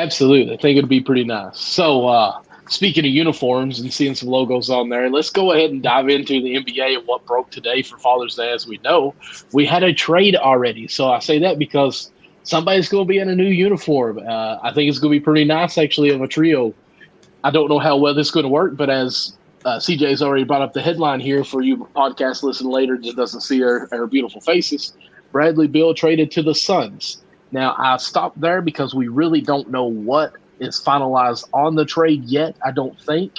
Absolutely. I think it'd be pretty nice. So, speaking of uniforms and seeing some logos on there, let's go ahead and dive into the NBA and what broke today for Father's Day. As we know, we had a trade already. So I say that because somebody's going to be in a new uniform. I think it's going to be pretty nice, actually, of a trio. I don't know how well this is going to work, but as CJ's already brought up the headline here for you podcast listen later, just doesn't see our beautiful faces. Bradley Beal traded to the Suns. Now, I stopped there because we really don't know what is finalized on the trade yet. I don't think.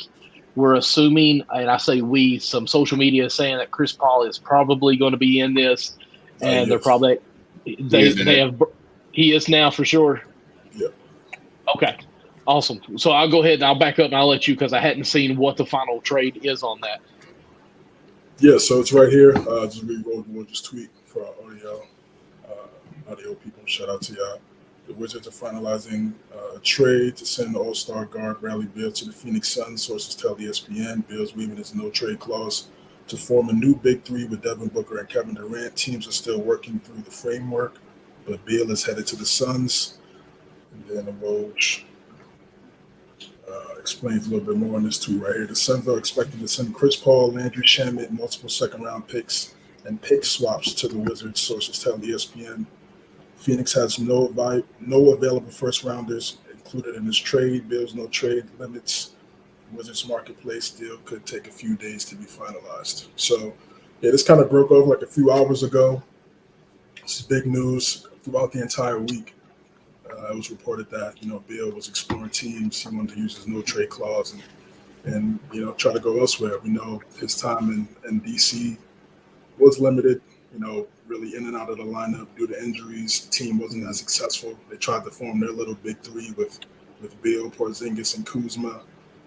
We're assuming, and I say we, some social media is saying that Chris Paul is probably going to be in this, and they're Yes, probably he is in they it. have he is now for sure. Yeah. Okay, awesome. So I'll go ahead and I'll back up and I'll let you because I hadn't seen what the final trade is on that. Yeah, so it's right here. Just re-rolled we'll just tweet for our audio people. Shout out to y'all. The Wizards are finalizing a trade to send the All-Star guard Bradley Beal to the Phoenix Suns. Sources tell ESPN Beal's weaving his no-trade clause to form a new big three with Devin Booker and Kevin Durant. Teams are still working through the framework, but Beal is headed to the Suns. And then Woj explains a little bit more on this tweet right here. The Suns are expecting to send Chris Paul, Landry Shamet, multiple second-round picks, and pick swaps to the Wizards. Sources tell ESPN. Phoenix has no available first-rounders included in this trade. Beal's no trade limits. Wizards marketplace deal could take a few days to be finalized. So, yeah, this kind of broke over like a few hours ago. This is big news throughout the entire week. It was reported that Beal was exploring teams. He wanted to use his no trade clause and try to go elsewhere. We know his time in DC was limited. Really in and out of the lineup due to injuries. The team wasn't as successful. They tried to form their little big three with Beal, Porzingis, and Kuzma.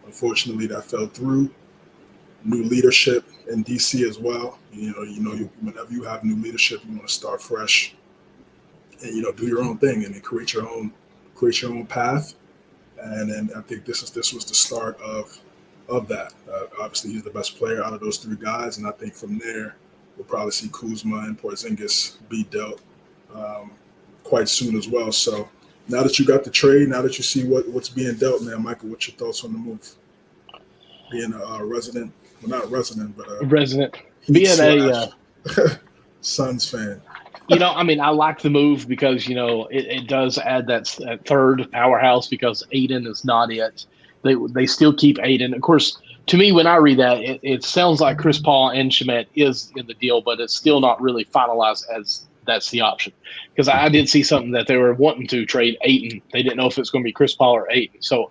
Unfortunately, that fell through. New leadership in DC as well. Whenever you have new leadership, you want to start fresh and do your own thing and then create your own path. And then I think this was the start of that. Obviously, he's the best player out of those three guys, and I think from there we'll probably see Kuzma and Porzingis be dealt quite soon as well. So now that you got the trade, now that you see what's being dealt, man, Michael, what's your thoughts on the move? Being a resident, well, not resident, but a Resident, Heat being a Suns fan. I like the move because it does add that third powerhouse because Aiden is not it. They still keep Aiden. Of course, to me, when I read that, it sounds like Chris Paul and Shamet is in the deal, but it's still not really finalized as that's the option. Because I did see something that they were wanting to trade Aiden. They didn't know if it's going to be Chris Paul or Aiden. So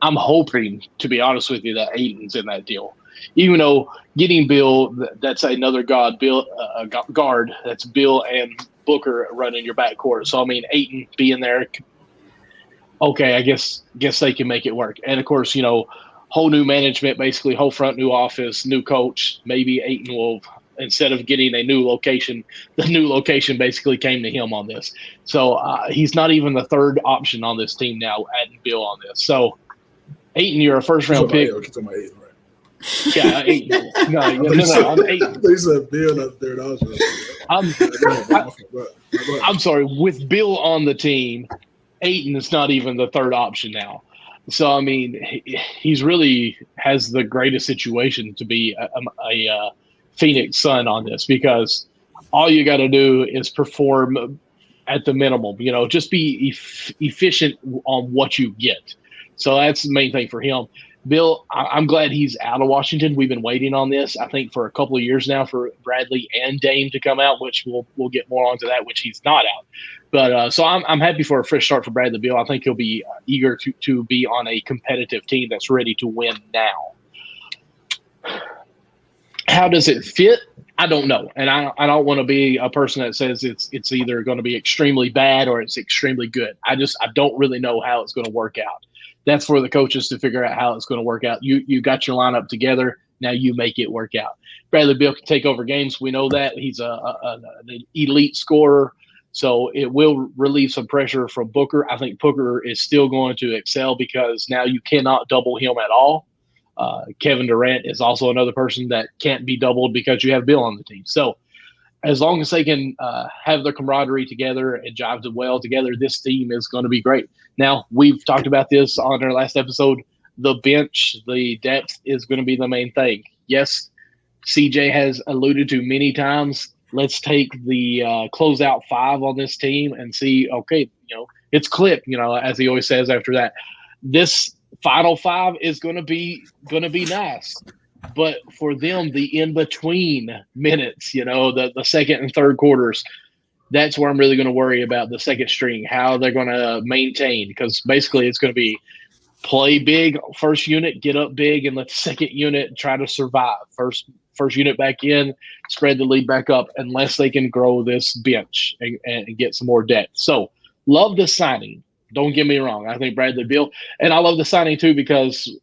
I'm hoping, to be honest with you, that Aiden's in that deal. Even though getting Bill, that's another guard. That's Bill and Booker running your backcourt. So Aiton being there, okay, I guess they can make it work. And of course, whole new management, basically whole front new office, new coach. Maybe Aiton will, instead of getting a new location, the new location basically came to him on this. So he's not even the third option on this team now, adding Bill on this. So Aiton, you're a first round pick. Yeah, Aiton. No. I'm Aiton. They said Bill up there. I'm sorry. With Bill on the team, Aiton is not even the third option now. So he's really has the greatest situation to be a Phoenix Sun on this because all you got to do is perform at the minimum. Just be efficient on what you get. So that's the main thing for him. Bill, I'm glad he's out of Washington. We've been waiting on this, I think, for a couple of years now for Bradley and Dame to come out, which we'll get more onto that, which he's not out. But so I'm happy for a fresh start for Bradley Beal. I think he'll be eager to be on a competitive team that's ready to win now. How does it fit? I don't know, and I don't want to be a person that says it's either going to be extremely bad or it's extremely good. I don't really know how it's going to work out. That's for the coaches to figure out how it's going to work out. You got your lineup together. Now you make it work out. Bradley Beal can take over games. We know that. He's an elite scorer. So it will relieve some pressure from Booker. I think Booker is still going to excel because now you cannot double him at all. Kevin Durant is also another person that can't be doubled because you have Bill on the team. So as long as they can have their camaraderie together and jive well together, this team is going to be great. Now, we've talked about this on our last episode. The bench, the depth is going to be the main thing. Yes, CJ has alluded to many times. Let's take the closeout five on this team and see. Okay, it's clip. As he always says after that, this final five is going to be nice. But for them, the in between minutes, the second and third quarters, that's where I'm really going to worry about the second string, how they're going to maintain. Because basically, it's going to be play big first unit, get up big, and let the second unit try to survive. First unit back in, spread the lead back up, unless they can grow this bench and get some more depth. So, love the signing. Don't get me wrong. I think Bradley Beal, and I love the signing too because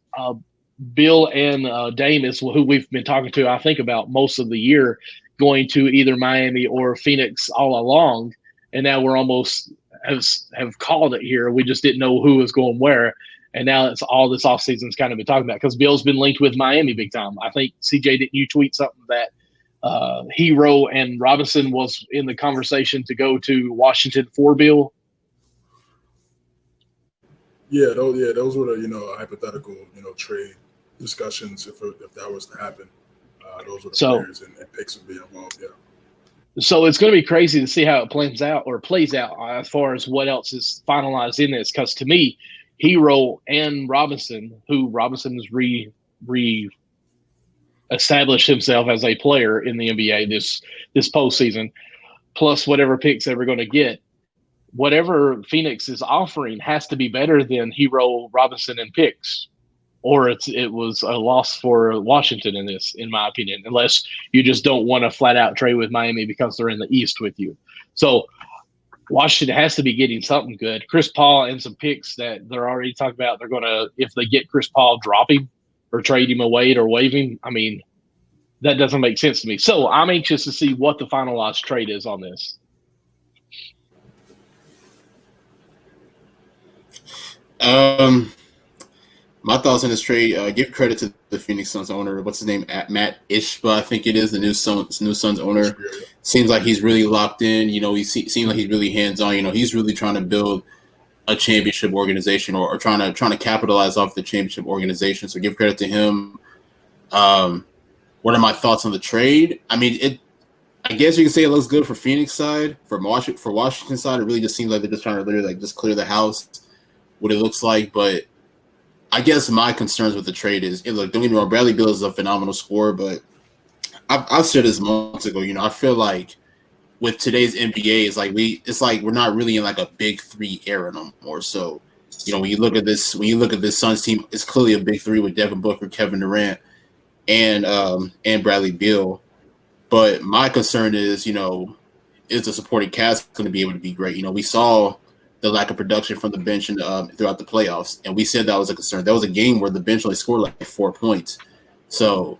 Bill and Dame is who we've been talking to, I think, about most of the year, going to either Miami or Phoenix all along. And now we're almost have called it here. We just didn't know who was going where. And now it's all this offseason's kind of been talking about because Bill's been linked with Miami big time. I think, CJ, didn't you tweet something that Hero and Robinson was in the conversation to go to Washington for Bill? Yeah, those were the hypothetical trade discussions if that was to happen. Those were the players and picks would be involved. Yeah. So it's going to be crazy to see how it plays out as far as what else is finalized in this. Because to me, Hero and Robinson, who Robinson has established himself as a player in the NBA this postseason, plus whatever picks they were going to get, whatever Phoenix is offering has to be better than Hero, Robinson, and picks, or it was a loss for Washington in my opinion, unless you just don't want to flat out trade with Miami because they're in the East with you. So Washington has to be getting something good. Chris Paul and some picks that they're already talking about. They're going to, if they get Chris Paul, drop him or trade him away or waive him. I mean, that doesn't make sense to me. So I'm anxious to see what the finalized trade is on this. My thoughts on this trade, give credit to the Phoenix Suns owner. What's his name? Matt Ishba, I think it is, the new Suns owner. Seems like he's really locked in. He seems like he's really hands-on. He's really trying to build a championship organization or trying to capitalize off the championship organization. So give credit to him. What are my thoughts on the trade? I mean, I guess you can say it looks good for Phoenix side. For Washington side, it really just seems like they're just trying to literally just clear the house, what it looks like. But I guess my concerns with the trade is, look, don't get me wrong, Bradley Beal is a phenomenal scorer, but I've said this months ago. I feel like with today's NBA, it's like we're not really in like a big three era no more. So, when you look at this Suns team, it's clearly a big three with Devin Booker, Kevin Durant, and Bradley Beal. But my concern is, is the supporting cast going to be able to be great? We saw the lack of production from the bench throughout the playoffs, and we said that was a concern. That was a game where the bench only scored like 4 points. So,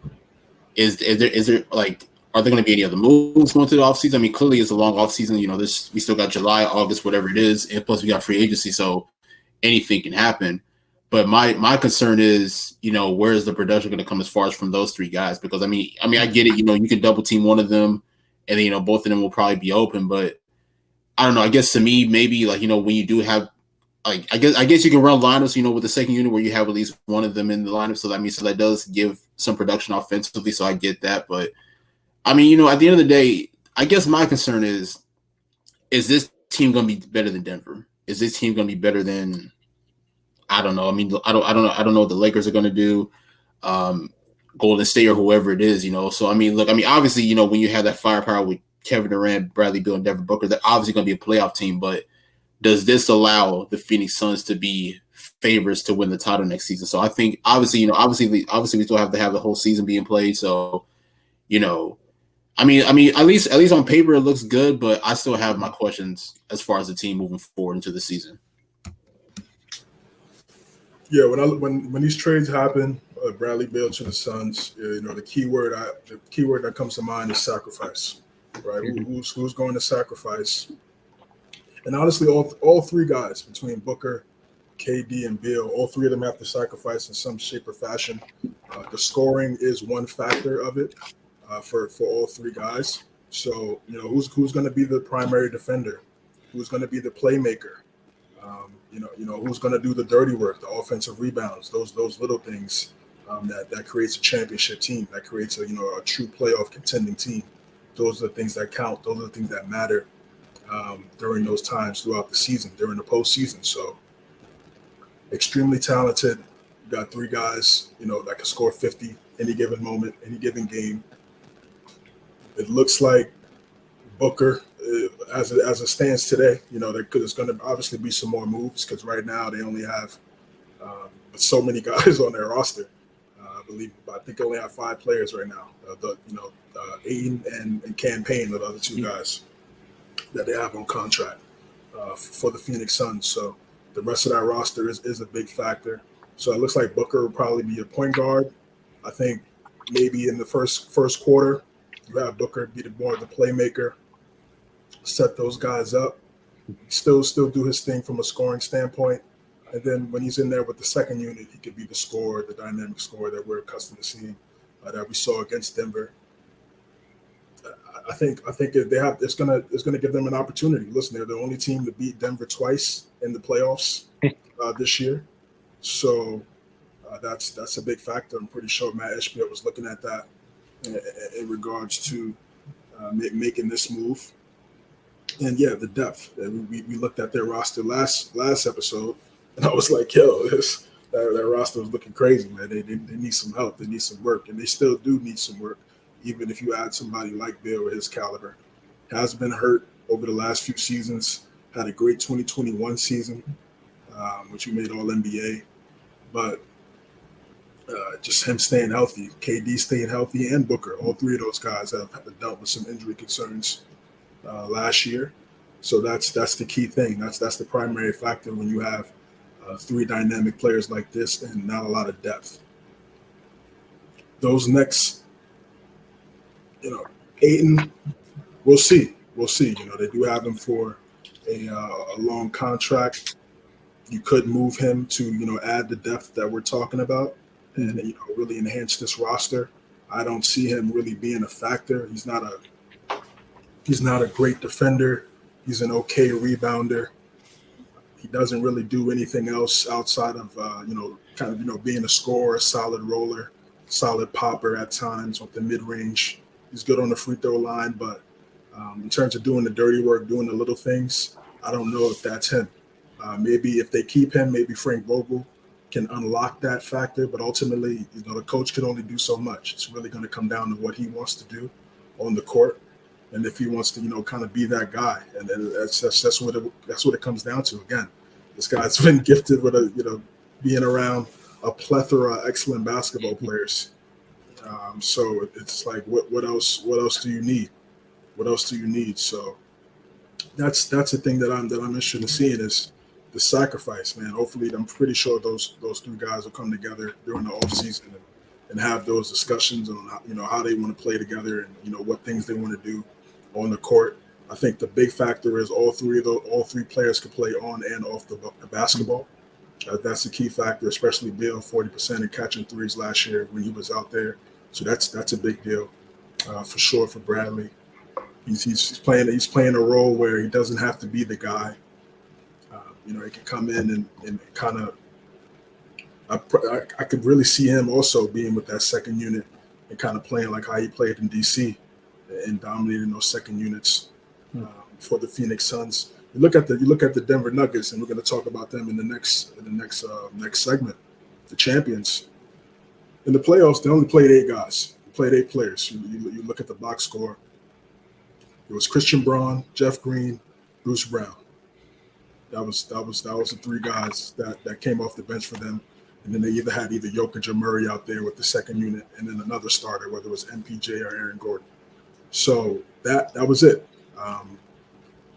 is there like, are there going to be any other moves going through the offseason? I mean, clearly it's a long offseason. We still got July, August, whatever it is, and plus we got free agency, so anything can happen. But my concern is, where is the production going to come as far as from those three guys? Because I mean, I get it. You can double team one of them, and then both of them will probably be open. But I don't know. I guess to me, maybe like when you do have, like I guess you can run lineups, with the second unit where you have at least one of them in the lineup. So that does give some production offensively. So I get that. But I mean, at the end of the day, I guess my concern is this team going to be better than Denver? Is this team going to be better than? I don't know. I mean, I don't know what the Lakers are going to do, Golden State or whoever it is, So, I mean, look, obviously, when you have that firepower with Kevin Durant, Bradley Beal, and Devin Booker, they're obviously going to be a playoff team. But does this allow the Phoenix Suns to be favorites to win the title next season? So I think, obviously, we still have to have the whole season being played. So, I mean, at least on paper, it looks good, but I still have my questions as far as the team moving forward into the season. Yeah, when these trades happen, Bradley Beal to the Suns, the key word that comes to mind is sacrifice, right? Mm-hmm. Who's going to sacrifice? And honestly, all three guys between Booker, KD, and Beal, all three of them have to sacrifice in some shape or fashion. The scoring is one factor of it for all three guys. So who's going to be the primary defender? Who's going to be the playmaker? Who's going to do the dirty work, the offensive rebounds, those little things that creates a championship team, that creates a true playoff contending team. Those are the things that count. Those are the things that matter during those times throughout the season, during the postseason. So extremely talented. You got three guys, that can score 50 any given moment, any given game. It looks like Booker, as it stands today, there's going to obviously be some more moves because right now they only have so many guys on their roster. I think they only have 5 players right now. Aiden and Campaign are the other 2 guys that they have on contract for the Phoenix Suns. So the rest of that roster is a big factor. So it looks like Booker will probably be a point guard. I think maybe in the first quarter, you have Booker be more of the playmaker, set those guys up, still do his thing from a scoring standpoint. And then when he's in there with the second unit, he could be the scorer, the dynamic scorer that we're accustomed to seeing, that we saw against Denver. I think it's gonna give them an opportunity. Listen, they're the only team to beat Denver twice in the playoffs this year, so that's a big factor. I'm pretty sure Matt Ishbia was looking at that in regards to making this move. And yeah, the depth. We looked at their roster last episode, and I was like, yo, that roster was looking crazy, man. They need some help. They need some work, and they still do need some work. Even if you add somebody like Beal with his caliber, has been hurt over the last few seasons. Had a great 2021 season, which he made All NBA, but just him staying healthy, KD staying healthy, and Booker. All 3 of those guys have dealt with some injury concerns last year. So that's the key thing. That's the primary factor when you have 3 dynamic players like this and not a lot of depth. Those next, Ayton, we'll see. They do have him for a long contract. You could move him to add the depth that we're talking about and really enhance this roster. I don't see him really being a factor. He's not a great defender. He's an okay rebounder. He doesn't really do anything else outside of being a scorer, a solid roller, solid popper at times with the mid range. He's good on the free throw line, but in terms of doing the dirty work, doing the little things, I don't know if that's him. Maybe if they keep him, maybe Frank Vogel can unlock that factor, but ultimately, the coach can only do so much. It's really going to come down to what he wants to do on the court, and if he wants to, kind of be that guy. And then that's what it comes down to. Again, this guy's been gifted with being around a plethora of excellent basketball players. So it's like, what else do you need? What else do you need? So that's the thing that I'm interested in seeing is the sacrifice, man. Hopefully, I'm pretty sure those 3 guys will come together during the offseason and have those discussions on how they want to play together and what things they want to do on the court. I think the big factor is all three players can play on and off the basketball. That's the key factor, especially Beal, 40% and catching threes last year when he was out there. So that's a big deal for sure for Bradley. He's playing a role where he doesn't have to be the guy. He can come in and kind of. I could really see him also being with that second unit and kind of playing like how he played in DC and dominating those second units for the Phoenix Suns. You look at the Denver Nuggets, and we're going to talk about them in the next segment. The champions in the playoffs, they only played 8 guys. They played 8 players. You look at the box score. It was Christian Braun, Jeff Green, Bruce Brown. That was the 3 guys that came off the bench for them. And then they had either Jokic or Murray out there with the second unit, and then another starter, whether it was MPJ or Aaron Gordon. So that was it.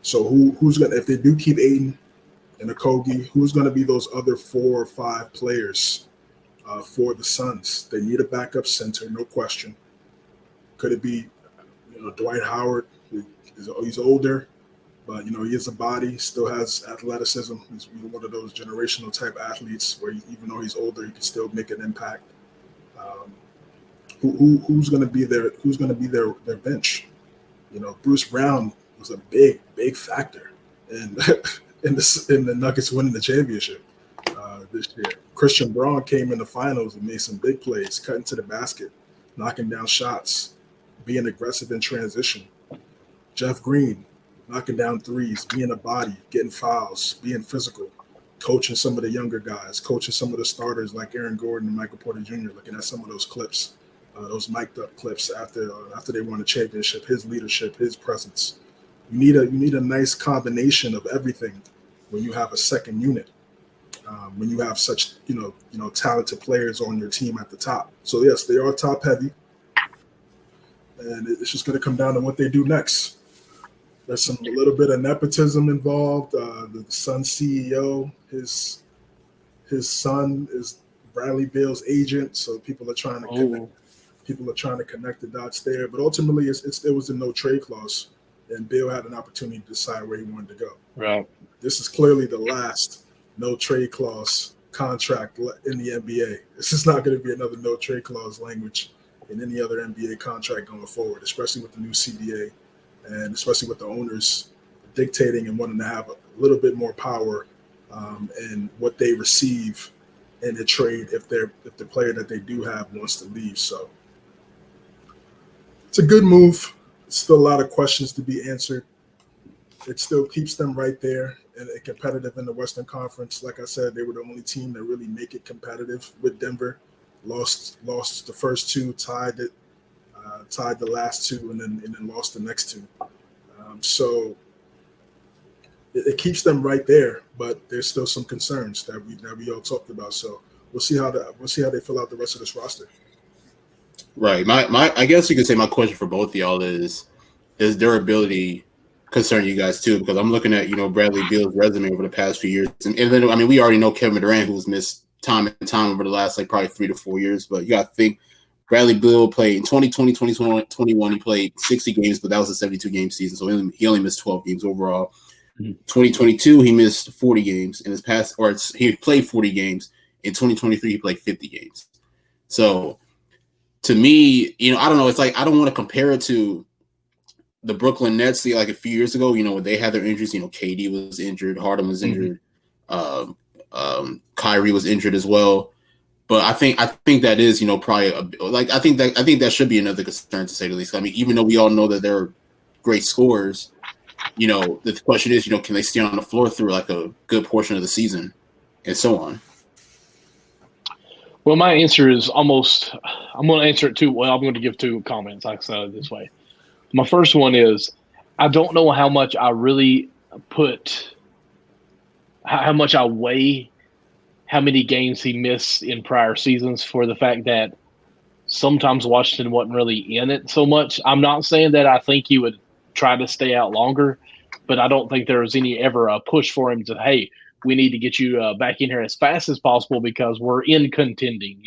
So who's gonna, if they do keep Ayton and Okogie, who's gonna be those other 4 or 5 players for the Suns? They need a backup center, no question. Could it be Dwight Howard? He's older, but he has a body, still has athleticism. He's one of those generational type athletes where even though he's older, he can still make an impact. Who's going to be their bench? Bruce Brown was a big factor in in the Nuggets winning the championship this year. Christian Braun came in the finals and made some big plays, cutting to the basket, knocking down shots, being aggressive in transition. Jeff Green knocking down threes, being a body, getting fouls, being physical, coaching some of the younger guys, coaching some of the starters like Aaron Gordon and Michael Porter Jr., looking at some of those clips, those mic'd up clips after they won the championship, his leadership, his presence. You need a nice combination of everything when you have a second unit, when you have such talented players on your team at the top. So yes, they are top heavy, and it's just going to come down to what they do next. There's a little bit of nepotism involved. The Sun CEO, his son is Bradley Beal's agent, so people are trying to connect the dots there. But ultimately, it was a no trade clause, and Beal had an opportunity to decide where he wanted to go. Right. This is clearly the last no trade clause contract in the NBA. This is not going to be another no trade clause language in any other NBA contract going forward, especially with the new CBA. And especially with the owners dictating and wanting to have a little bit more power in what they receive in the trade if the player that they do have wants to leave. So it's a good move. Still a lot of questions to be answered. It still keeps them right there and competitive in the Western Conference. Like I said, they were the only team that really make it competitive with Denver. Lost the first two, tied the last two, and then lost the next two. So it keeps them right there, but there's still some concerns that we all talked about. So we'll see how they fill out the rest of this roster. Right. My I guess you could say my question for both of y'all is durability concern you guys too? Because I'm looking at Bradley Beal's resume over the past few years, and then we already know Kevin Durant, who's missed time and time over the last probably 3 to 4 years, but you got to think. Bradley Beal played in 2020, 2021. He played 60 games, but that was a 72-game season, so he only missed 12 games overall. 2022, he missed 40 games in his past, or he played 40 games. In 2023, he played 50 games. So, to me, I don't know. It's like I don't want to compare it to the Brooklyn Nets, like a few years ago. When they had their injuries, KD was injured, Harden was injured, Kyrie was injured as well. But I think that is, probably I think that should be another concern, to say the least. I mean, even though we all know that they're great scorers, the question is, can they stay on the floor through like a good portion of the season, and so on. Well, my answer is I'm going to answer it I'm going to give 2 comments. I said it this way. My first one is I don't know how much I really how much I weigh how many games he missed in prior seasons for the fact that sometimes Washington wasn't really in it so much. I'm not saying that I think he would try to stay out longer, but I don't think there was ever a push for him to, hey, we need to get you back in here as fast as possible because we're in contending,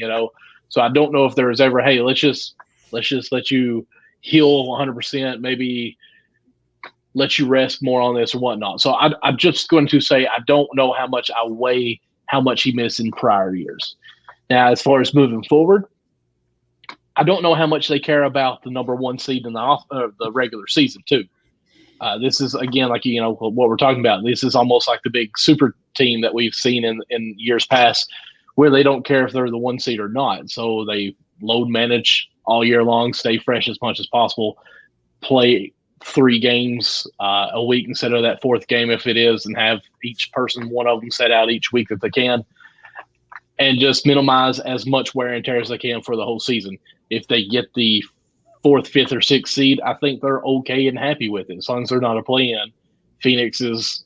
So I don't know if there was ever, hey, let's just let you heal 100%, maybe let you rest more on this or whatnot. So I'm just going to say I don't know how much I weigh how much he missed in prior years. Now, as far as moving forward, I don't know how much they care about the number 1 seed in the regular season too. This is, again, like, what we're talking about. This is almost like the big super team that we've seen in years past where they don't care if they're the 1 seed or not. So they load manage all year long, stay fresh as much as possible, play 3 games a week instead of that 4th game if it is, and have each person, one of them, set out each week that they can, and just minimize as much wear and tear as they can for the whole season. If they get the 4th, 5th, or 6th seed, I think they're okay and happy with it. As long as they're not a play-in, Phoenix is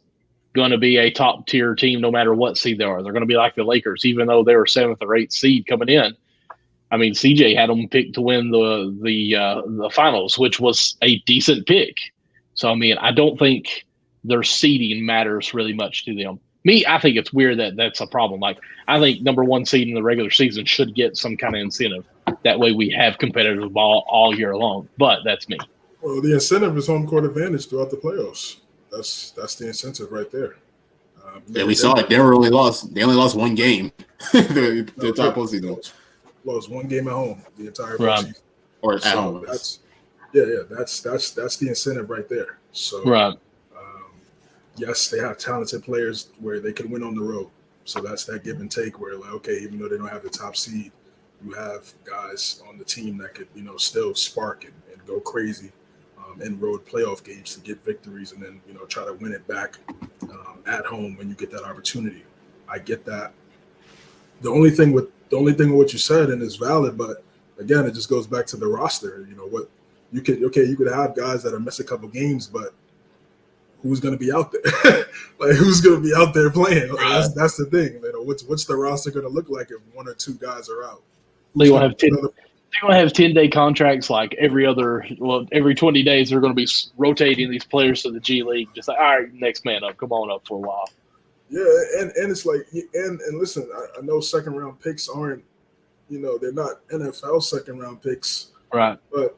going to be a top-tier team no matter what seed they are. They're going to be like the Lakers, even though they were 7th or 8th seed coming in. I mean, CJ had them picked to win the finals, which was a decent pick. So, I mean, I don't think their seeding matters really much to them. I think it's weird that that's a problem. Like, I think number 1 seed in the regular season should get some kind of incentive. That way we have competitive ball all year long. But that's me. Well, the incentive is home court advantage throughout the playoffs. That's the incentive right there. We saw it. They only lost 1 game. the entire postseason. Lost 1 game at home the entire postseason. Or at home. Yeah, that's the incentive right there. So, Right. Yes, they have talented players where they can win on the road. So that's that give and take where, like, okay, even though they don't have the top seed, you have guys on the team that could, still spark and go crazy in road playoff games to get victories and then, try to win it back at home when you get that opportunity. I get that. The only thing with what you said, and it's valid, but again, it just goes back to the roster. What you could have guys that are miss a couple games, but who's going to be out there? Like, who's going to be out there playing? Like, that's the thing. What's the roster going to look like if one or two guys are out? They're going to have 10-day contracts like every 20 days they're going to be rotating these players to the G League. Just like, all right, next man up. Come on up for a while. Yeah, and it's like, and listen, I know second-round picks aren't, they're not NFL second-round picks. Right. But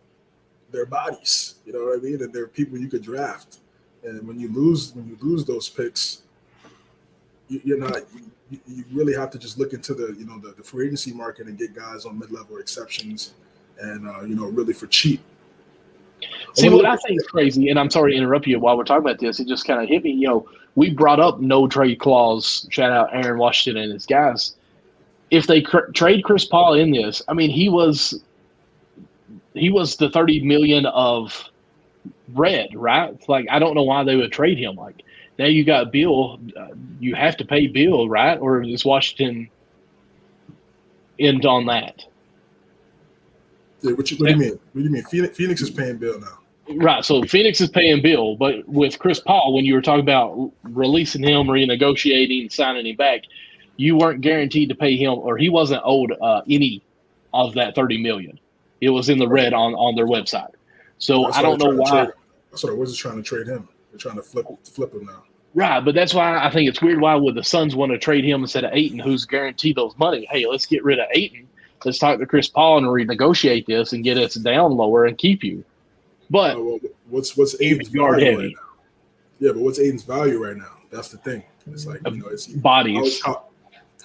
they're bodies, you know what I mean? And they're people you could draft. And when you lose those picks, you really have to just look into the free agency market and get guys on mid-level exceptions and really for cheap. See, what I think is crazy, and I'm sorry to interrupt you while we're talking about this, it just kind of hit me. We brought up no trade clause. Shout out Aaron Washington and his guys. If they trade Chris Paul in this, I mean, he was the $30 million of red, right? Like, I don't know why they would trade him. Like, now you got Beal, you have to pay Beal, right? Or does Washington end on that? Yeah, what do you mean? What do you mean? Phoenix is paying Beal now. Right, so Phoenix is paying Beal, but with Chris Paul, when you were talking about releasing him, renegotiating, signing him back, you weren't guaranteed to pay him, or he wasn't owed any of that $30 million. It was in the red on their website. So I don't know why. That's what I was trying to trade him. They're trying to flip him now. Right, but that's why I think it's weird. Why would the Suns want to trade him instead of Ayton, who's guaranteed those money? Hey, let's get rid of Ayton. Let's talk to Chris Paul and renegotiate this and get us down lower and keep you. But what's Aiden's value right now? Yeah, but what's Aiden's value right now? That's the thing. It's like, it's bodies.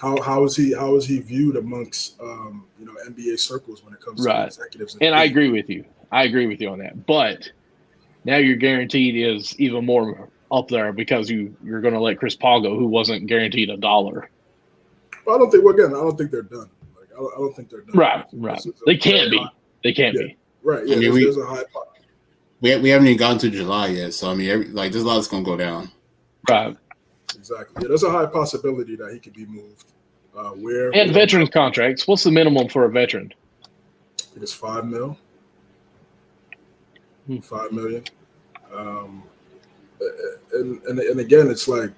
How is he viewed amongst NBA circles when it comes to executives? And I agree with you. On that. But now your guaranteed is even more up there because you're going to let Chris Paul go, who wasn't guaranteed $1. Well, I don't think they're done. Like, I don't think they're done. Right. They can't be. They can't be. Right. Yeah. I mean, there's a high. We haven't even gotten to July yet, so I mean, there's a lot that's going to go down. Right. Exactly. Yeah, there's a high possibility that he could be moved. And veterans contracts. What's the minimum for a veteran? I think it's $5 million. $5 million. And again, it's like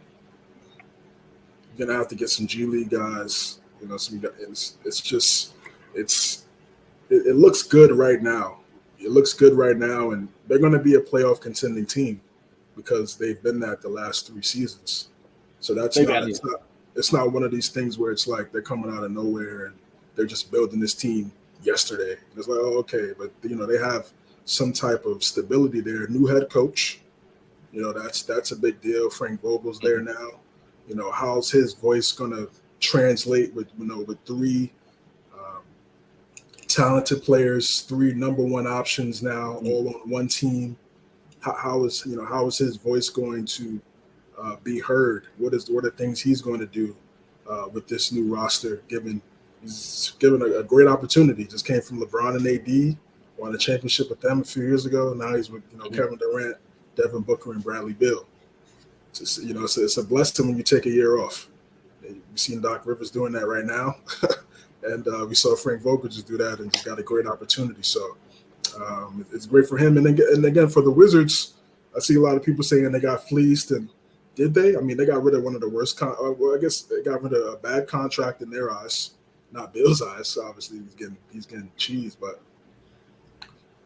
you're gonna have to get some G League guys. Some guys. It looks good right now. It looks good right now, and they're going to be a playoff contending team because they've been that the last 3 seasons. So it's not one of these things where it's like they're coming out of nowhere and they're just building this team yesterday. It's like, oh, okay, but they have some type of stability there. New head coach, that's a big deal. Frank Vogel's there now. How's his voice going to translate with 3 talented players, 3 number 1 options now, all on one team? How is his voice going to be heard? What are things he's going to do with this new roster? He's given a great opportunity. Just came from LeBron and AD, won a championship with them a few years ago. Now he's with Kevin Durant, Devin Booker, and Bradley Beal. It's a blessing when you take a year off. You've seen Doc Rivers doing that right now. And we saw Frank Vogel just do that and just got a great opportunity. So it's great for him. And again, for the Wizards, I see a lot of people saying they got fleeced. And did they? I mean, they got rid of one of the worst. I guess they got rid of a bad contract in their eyes, not Bill's eyes. Obviously, he's getting cheese, but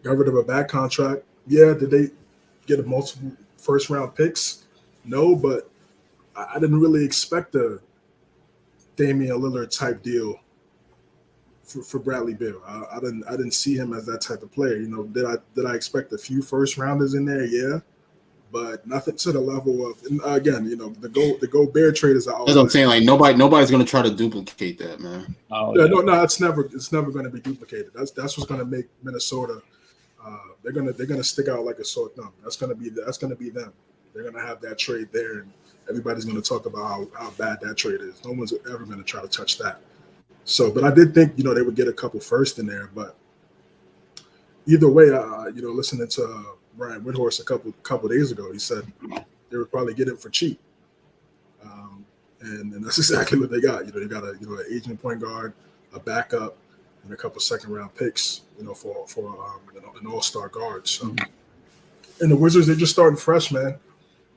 got rid of a bad contract. Yeah, did they get a multiple first-round picks? No, but I didn't really expect a Damian Lillard type deal for Bradley Beal. I didn't see him as that type of player. Did I expect a few first rounders in there? Yeah, but nothing to the level of. And again, the Gobert trade is out. That's what I'm saying. Like nobody's going to try to duplicate that, man. No, it's never going to be duplicated. That's what's going to make Minnesota they're gonna stick out like a sore thumb. That's gonna be them. They're gonna have that trade there, and everybody's gonna talk about how bad that trade is. No one's ever gonna try to touch that. So, but I did think they would get a couple first in there, but either way, listening to Brian Windhorst a couple days ago, he said they would probably get it for cheap, and that's exactly what they got. They got an aging point guard, a backup, and a couple second-round picks. For an all-star guard. So, and the Wizards, they're just starting fresh, man.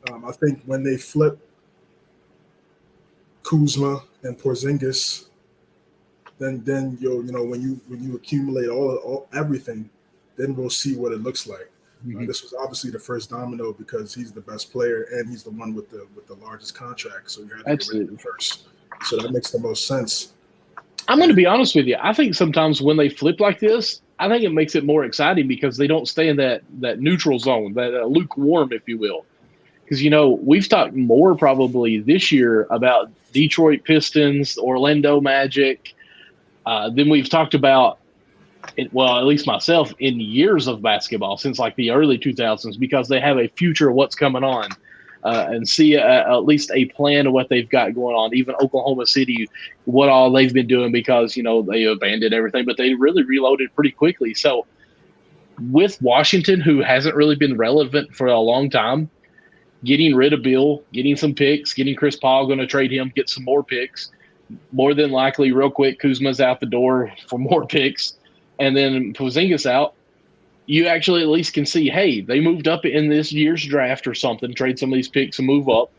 I think when they flip Kuzma and Porzingis, then when you accumulate all everything, then we'll see what it looks like. This was obviously the first domino because he's the best player and he's the one with the largest contract. So you had to get rid of him first. So that makes the most sense. I'm going to be honest with you. I think sometimes when they flip like this, I think it makes it more exciting because they don't stay in that neutral zone, that lukewarm, if you will. Because, we've talked more probably this year about Detroit Pistons, Orlando Magic, than we've talked about, at least myself, in years of basketball since like the early 2000s, because they have a future of what's coming on and see at least a plan of what they've got going on. Even Oklahoma City, what all they've been doing because, they abandoned everything, but they really reloaded pretty quickly. So with Washington, who hasn't really been relevant for a long time, getting rid of Beal, getting some picks, getting Chris Paul, going to trade him, get some more picks. More than likely, real quick, Kuzma's out the door for more picks. And then Porzingis out. You actually at least can see, hey, they moved up in this year's draft or something, trade some of these picks and move up.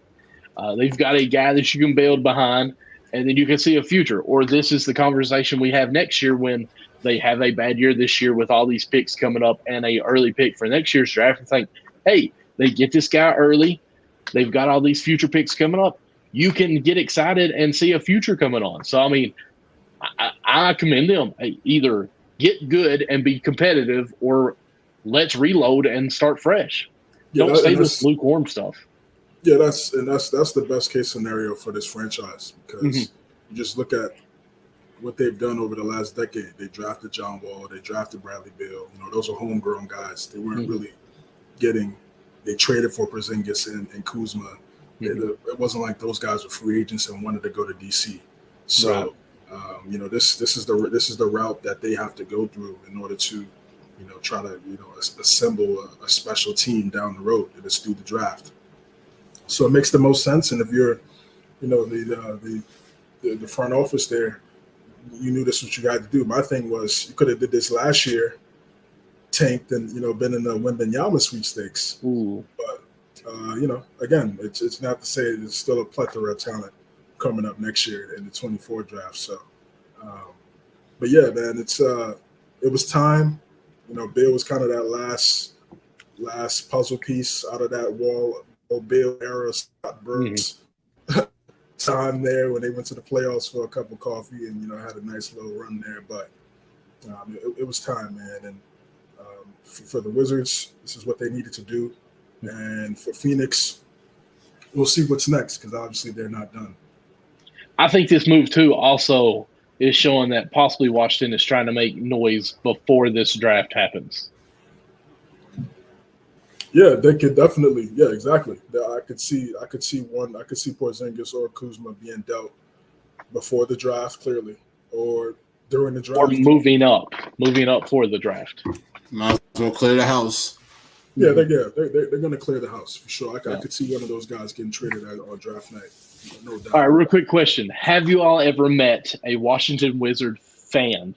They've got a guy that you can build behind, and then you can see a future. Or this is the conversation we have next year when they have a bad year this year with all these picks coming up and a early pick for next year's draft and think, hey, they get this guy early. They've got all these future picks coming up. You can get excited and see a future coming on. So, I mean, I commend them. Either get good and be competitive or let's reload and start fresh. Don't say this lukewarm stuff. Yeah, that's the best case scenario for this franchise because you just look at what they've done over the last decade. They drafted John Wall. They drafted Bradley Beal. Those are homegrown guys. They weren't really getting – they traded for Porzingis and Kuzma. It wasn't like those guys were free agents and wanted to go to DC. So, this is the route that they have to go through in order to, try to assemble a special team down the road, and it's through the draft. So it makes the most sense. And if you're, the front office there, you knew this was what you had to do. My thing was you could have did this last year, tanked and been in the Wembanyama sweepstakes. Ooh. But again, it's not to say there's still a plethora of talent coming up next year in the 24 draft. So, but yeah, man, it was time. Beal was kind of that last puzzle piece out of that Wall Beal era. Scott Brooks time there when they went to the playoffs for a cup of coffee and had a nice little run there. But it was time, man, and. For the Wizards, this is what they needed to do. And for Phoenix, we'll see what's next because obviously they're not done. I think this move, too, also is showing that possibly Washington is trying to make noise before this draft happens. Yeah, they could definitely. Yeah, exactly. I could see Porzingis or Kuzma being dealt before the draft, clearly, or during the draft. Or moving up for the draft. Might as well clear the house. Yeah, they're going to clear the house for sure. I could see one of those guys getting traded on draft night. No doubt. All right, real quick question. Have you all ever met a Washington Wizard fan?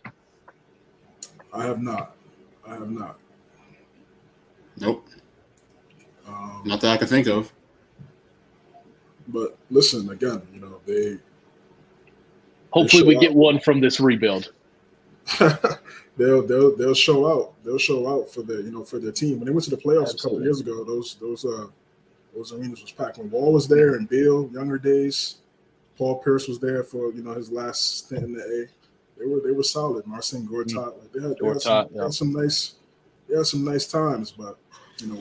I have not. Nope. Not that I can think of. But listen, again, they hopefully we get one from this rebuild. They'll show out. They'll show out for their team. When they went to the playoffs a couple of years ago, those arenas was packed. When Wall was there and Beal, younger days, Paul Pierce was there for his last stint in the A. They were solid. Marcin Gortat, they had some nice times, but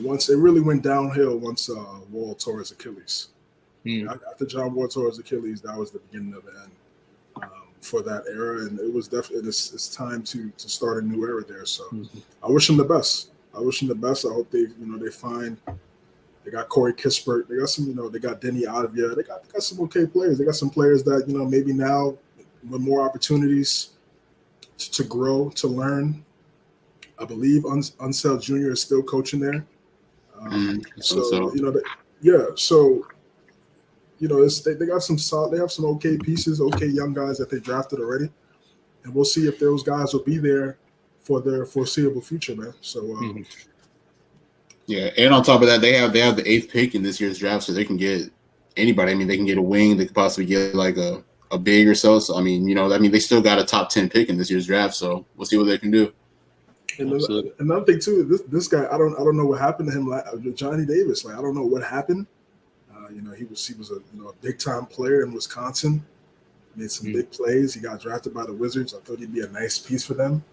once it really went downhill once Wall tore his Achilles. After John Wall tore his Achilles, that was the beginning of the end. For that era, and it was definitely it's time to start a new era there. So I wish him the best. I wish them the best. I hope they find. They got Corey Kispert. They got some, they got Denny Avdia. They got some okay players. They got some players that, maybe now with more opportunities to grow, to learn. I believe Unseld Jr. is still coaching there. So. They got some solid. They have some okay pieces, okay young guys that they drafted already, and we'll see if those guys will be there for their foreseeable future, man. So. Yeah, and on top of that, they have the 8th pick in this year's draft, so they can get anybody. I mean, they can get a wing. They could possibly get like a big or so. So I mean, they still got a top 10 pick in this year's draft. So we'll see what they can do. And another thing too, this guy, I don't know what happened to him. Johnny Davis, I don't know what happened. He was a big time player in Wisconsin. Made some big plays. He got drafted by the Wizards. I thought he'd be a nice piece for them.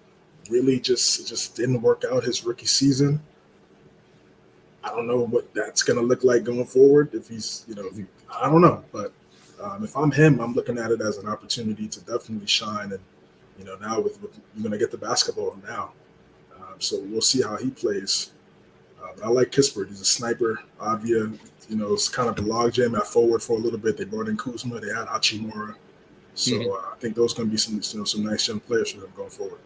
Really, just didn't work out his rookie season. I don't know what that's going to look like going forward. If he's, I don't know. But if I'm him, I'm looking at it as an opportunity to definitely shine. And, now with you're going to get the basketball now. So we'll see how he plays. I like Kispert. He's a sniper. Avdia, it's kind of a logjam at forward for a little bit. They brought in Kuzma. They had Hachimura. So I think those going to be some nice young players for them going forward.